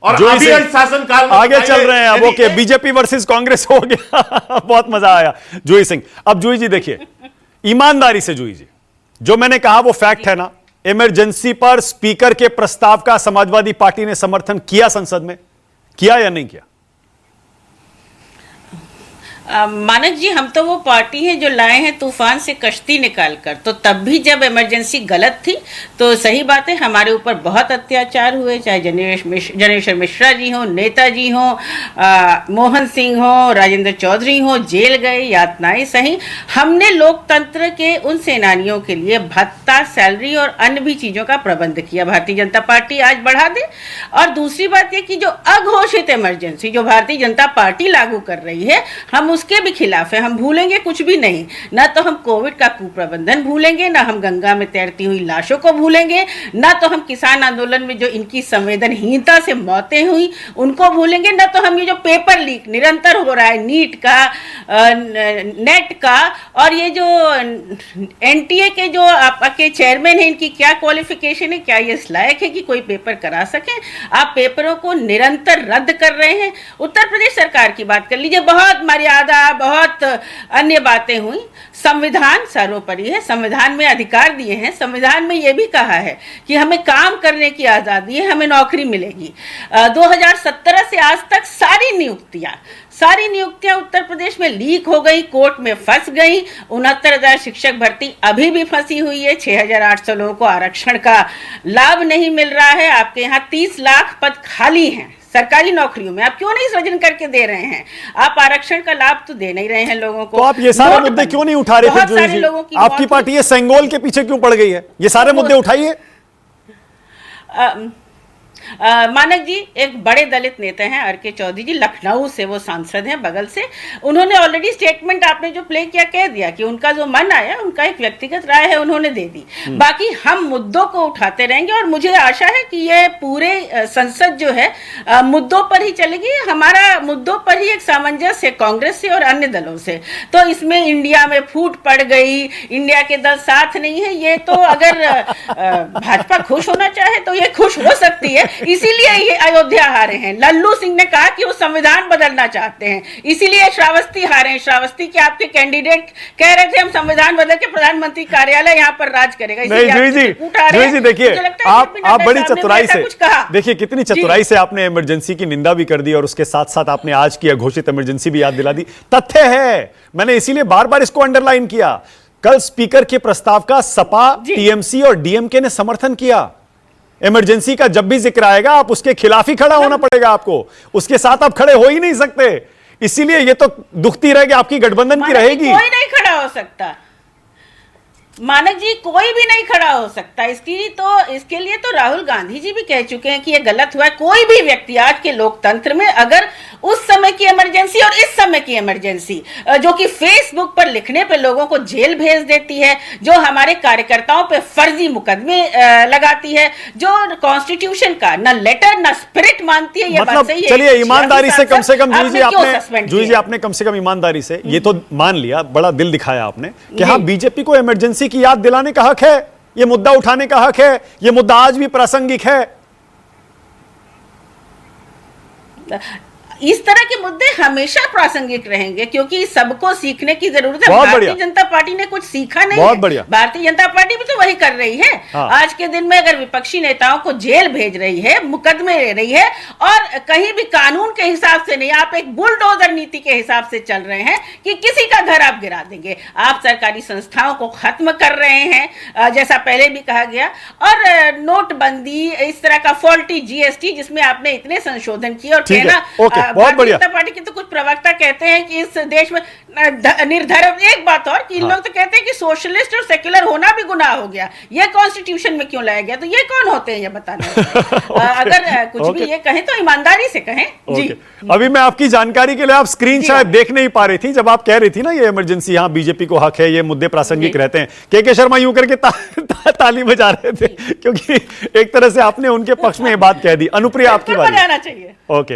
और जो अभी इसे शासन काल में आगे चल रहे हैं अब। यदि- ओके, बीजेपी वर्सेस कांग्रेस हो गया। बहुत मजा आया जूही सिंह। अब जूही जी देखिए, ईमानदारी से जूही जी, जो मैंने कहा वो फैक्ट है ना, इमरजेंसी पर स्पीकर के प्रस्ताव का समाजवादी पार्टी ने समर्थन किया, संसद में किया या नहीं किया? मानक जी, हम तो वो पार्टी हैं जो लाए हैं तूफान से कश्ती निकाल कर। तो तब भी जब इमरजेंसी गलत थी तो सही बात है, हमारे ऊपर बहुत अत्याचार हुए, चाहे जनेश्वर मिश्रा जी हो, नेताजी हो, मोहन सिंह हो, राजेंद्र चौधरी हो, जेल गए, यातनाएं सही। हमने लोकतंत्र के उन सेनानियों के लिए भत्ता, सैलरी और अन्य भी चीज़ों का प्रबंध किया। भारतीय जनता पार्टी आज बढ़ा दे। और दूसरी बात यह कि जो अघोषित इमरजेंसी जो भारतीय जनता पार्टी लागू कर रही है, हम उसके भी खिलाफ है। हम भूलेंगे कुछ भी नहीं, ना तो हम कोविड का कुप्रबंधन भूलेंगे, ना हम गंगा में तैरती हुई लाशों को भूलेंगे, ना तो हम किसान आंदोलन में जो इनकी संवेदनहीनता से मौतें हुई उनको भूलेंगे, ना तो हम ये जो पेपर लीक निरंतर हो रहा है, नीट का, नेट का, और ये जो एनटीए के जो आपके चेयरमैन हैं, इनकी क्या क्वालिफिकेशन है, क्या ये इस लायक है कि कोई पेपर करा सके? आप पेपरों को निरंतर रद्द कर रहे हैं। उत्तर प्रदेश सरकार की बात कर लीजिए, बहुत मर्यादा, बहुत अन्य बातें हुई। संविधान सर्वोपरि है, संविधान में अधिकार दिए हैं, संविधान में यह भी कहा है कि हमें काम करने की आज़ादी है, हमें नौकरी मिलेगी। 2017 से आज तक सारी नियुक्तियां उत्तर प्रदेश में लीक हो गई, कोर्ट में फंस गई। 69,000 शिक्षक भर्ती अभी भी फंसी हुई है। 6,800 लोगों को आरक्षण का लाभ नहीं मिल रहा है। आपके यहाँ 30 लाख पद खाली हैं सरकारी नौकरियों में, आप क्यों नहीं सृजन करके दे रहे हैं? आप आरक्षण का लाभ तो दे नहीं रहे हैं लोगों को। तो आप ये सारे मुद्दे क्यों नहीं उठा रहे थे जूही जी? आपकी पार्टी ये सेंगोल के पीछे क्यों पड़ गई है? ये सारे मुद्दे उठाइए। मानक जी एक बड़े दलित नेता हैं आर.के. चौधरी जी, लखनऊ से वो सांसद हैं, बगल से। उन्होंने ऑलरेडी स्टेटमेंट आपने जो प्ले किया कह दिया कि उनका जो मन आया, उनका एक व्यक्तिगत राय है, उन्होंने दे दी। बाकी हम मुद्दों को उठाते रहेंगे और मुझे आशा है कि ये पूरे संसद जो है मुद्दों पर ही चलेगी। हमारा मुद्दों पर ही एक सामंजस्य है कांग्रेस से और अन्य दलों से। तो इसमें इंडिया में फूट पड़ गई, इंडिया के दल साथ नहीं है, ये तो अगर भाजपा खुश होना चाहे तो ये खुश हो सकती है। इसीलिए ये अयोध्या हारे हैं। लल्लू सिंह ने कहा कि वो संविधान बदलना चाहते हैं, इसीलिए श्रावस्ती हारे हैं। श्रावस्ती के आपके कैंडिडेट कह रहे थे हम संविधान बदल के प्रधानमंत्री कार्यालय यहाँ पर राज करेगा। नहीं जूही जी देखिए, आप बड़ी चतुराई से देखिए, कितनी चतुराई से आपने इमरजेंसी की निंदा भी कर दी और उसके साथ साथ आपने आज की घोषित इमरजेंसी भी याद दिला दी। तथ्य है, मैंने इसीलिए बार बार इसको अंडरलाइन किया, कल स्पीकर के प्रस्ताव का सपा, टीएमसी और डीएमके ने समर्थन किया। इमरजेंसी का जब भी जिक्र आएगा आप उसके खिलाफ ही खड़ा होना पड़ेगा आपको, उसके साथ आप खड़े हो ही नहीं सकते। इसीलिए ये तो दुखती रहेगी, आपकी गठबंधन की रहेगी। कोई नहीं खड़ा हो सकता मानक जी, कोई भी नहीं खड़ा हो सकता। इसके लिए तो राहुल गांधी जी भी कह चुके हैं कि ये गलत हुआ है। कोई भी व्यक्ति आज के लोकतंत्र में अगर उस समय की इमरजेंसी और इस समय की इमरजेंसी, जो कि फेसबुक पर लिखने पे लोगों को जेल भेज देती है, जो हमारे कार्यकर्ताओं पे फर्जी मुकदमे लगाती है, जो कॉन्स्टिट्यूशन का न लेटर न स्पिरिट मानती है, ये बात सही है। चलिए ईमानदारी से कम जूही जी आपने कम से कम ईमानदारी से ये तो मान लिया, बड़ा दिल दिखाया आपने कि हाँ बीजेपी को इमरजेंसी की याद दिलाने का हक है, ये मुद्दा उठाने का हक है, ये मुद्दा आज भी प्रासंगिक है। इस तरह के मुद्दे हमेशा प्रासंगिक रहेंगे क्योंकि सबको सीखने की जरूरत है। भारतीय जनता पार्टी ने कुछ सीखा नहीं है। भारतीय जनता पार्टी भी तो वही कर रही है। आज के दिन में अगर विपक्षी नेताओं को जेल भेज रही है, मुकदमे ले रही है और कहीं भी कानून के हिसाब से नहीं, आप एक बुलडोजर नीति के हिसाब से चल रहे हैं कि किसी का घर आप गिरा देंगे। आप सरकारी संस्थाओं को खत्म कर रहे हैं, जैसा पहले भी कहा गया, और नोटबंदी, इस तरह का फॉल्टी जीएसटी जिसमें आपने इतने संशोधन किए। और कहना भारतीय जनता पार्टी के तो कुछ प्रवक्ता कहते हैं कि इस देश में निर्धर्म, एक बात और कि लोग तो कहते हैं कि सोशलिस्ट और सेक्युलर होना भी गुनाह हो गया, ये कॉन्स्टिट्यूशन में क्यों लाया गया? तो ये कौन होते हैं ये बताने? अगर कुछ भी ये कहें तो ईमानदारी से कहें। जी अभी मैं आपकी जानकारी के लिए, आप स्क्रीन शायद देख नहीं पा रही थी जब आप कह रही थी ना ये इमरजेंसी, यहाँ बीजेपी को हक है, ये मुद्दे प्रासंगिक रहते हैं। के शर्मा यूं करके ताली बजा रहे थे क्योंकि एक तरह से आपने उनके पक्ष में ये बात कह दी। अनुप्रिया आपकी बात चाहिए। ओके,